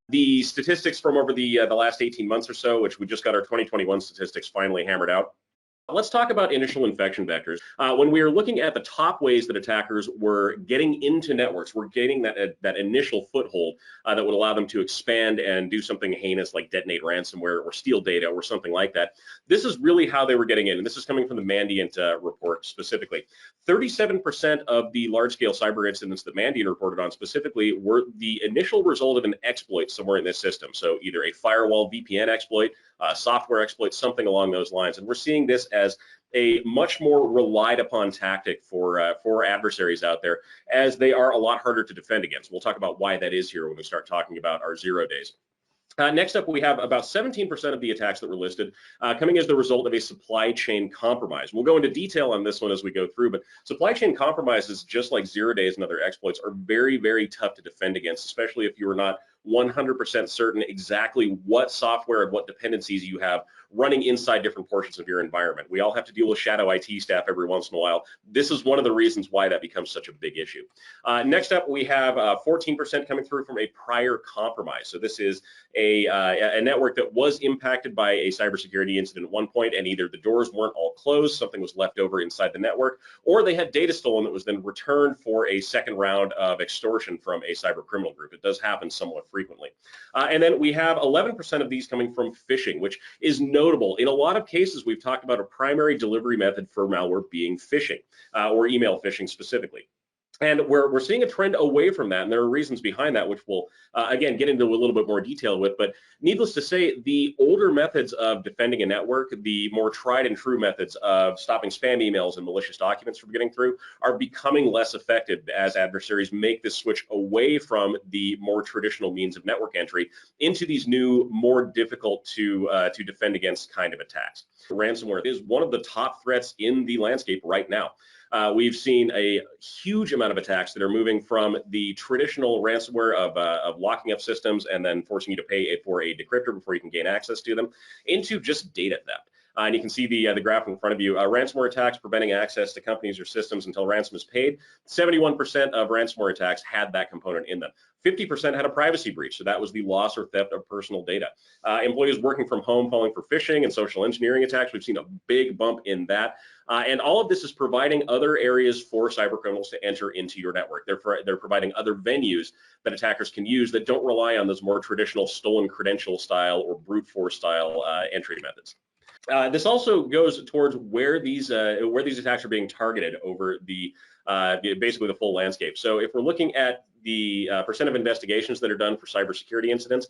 The statistics from over the last 18 months or so, which we just got our 2021 statistics finally hammered out. Let's talk about initial infection vectors. When we are looking at the top ways that attackers were getting into networks, were getting that initial foothold that would allow them to expand and do something heinous like detonate ransomware or steal data or something like that. This is really how they were getting in, and this is coming from the Mandiant report specifically. 37% of the large-scale cyber incidents that Mandiant reported on specifically were the initial result of an exploit somewhere in this system. So either a firewall VPN exploit, software exploit, something along those lines. And we're seeing this as a much more relied upon tactic for adversaries out there, as they are a lot harder to defend against. We'll talk about why that is here when we start talking about our 0 days. Next up, we have about 17% of the attacks that were listed coming as the result of a supply chain compromise. We'll go into detail on this one as we go through, but supply chain compromises, just like 0 days and other exploits, are very, very tough to defend against, especially if you are not 100% certain exactly what software and what dependencies you have running inside different portions of your environment. We all have to deal with shadow IT staff every once in a while. This is one of the reasons why that becomes such a big issue. Next up, we have 14% coming through from a prior compromise. So this is a network that was impacted by a cybersecurity incident at one point, and either the doors weren't all closed, something was left over inside the network, or they had data stolen that was then returned for a second round of extortion from a cyber criminal group. It does happen somewhat frequently. And then we have 11% of these coming from phishing, which is notable. In a lot of cases, we've talked about a primary delivery method for malware being phishing, or email phishing specifically. And we're seeing a trend away from that, and there are reasons behind that, which we'll, again, get into a little bit more detail with. But needless to say, the older methods of defending a network, the more tried and true methods of stopping spam emails and malicious documents from getting through, are becoming less effective as adversaries make this switch away from the more traditional means of network entry into these new, more difficult to defend against kind of attacks. Ransomware is one of the top threats in the landscape right now. We've seen a huge amount of attacks that are moving from the traditional ransomware of locking up systems and then forcing you to pay for a decryptor before you can gain access to them, into just data theft. And you can see the graph in front of you. Ransomware attacks preventing access to companies or systems until ransom is paid. 71% of ransomware attacks had that component in them. 50% had a privacy breach, so that was the loss or theft of personal data. Employees working from home falling for phishing and social engineering attacks, we've seen a big bump in that. And all of this is providing other areas for cybercriminals to enter into your network. They're providing other venues that attackers can use that don't rely on those more traditional stolen credential style or brute force style entry methods. This also goes towards where these attacks are being targeted over the basically the full landscape. So if we're looking at the percent of investigations that are done for cybersecurity incidents,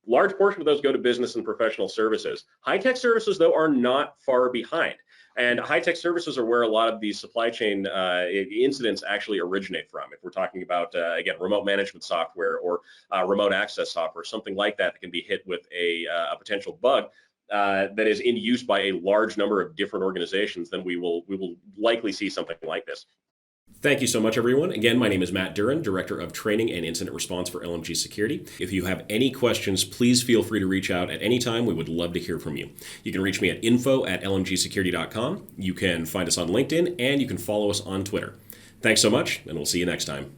large portion of those go to business and professional services. High-tech services, though, are not far behind. And high-tech services are where a lot of these supply chain incidents actually originate from. If we're talking about, again, remote management software or remote access software, something like that that can be hit with a potential bug that is in use by a large number of different organizations, then we will likely see something like this. Thank you so much, everyone. Again, my name is Matt Duran, Director of Training and Incident Response for LMG Security. If you have any questions, please feel free to reach out at any time. We would love to hear from you. You can reach me at info@lmgsecurity.com. You can find us on LinkedIn, and you can follow us on Twitter. Thanks so much, and we'll see you next time.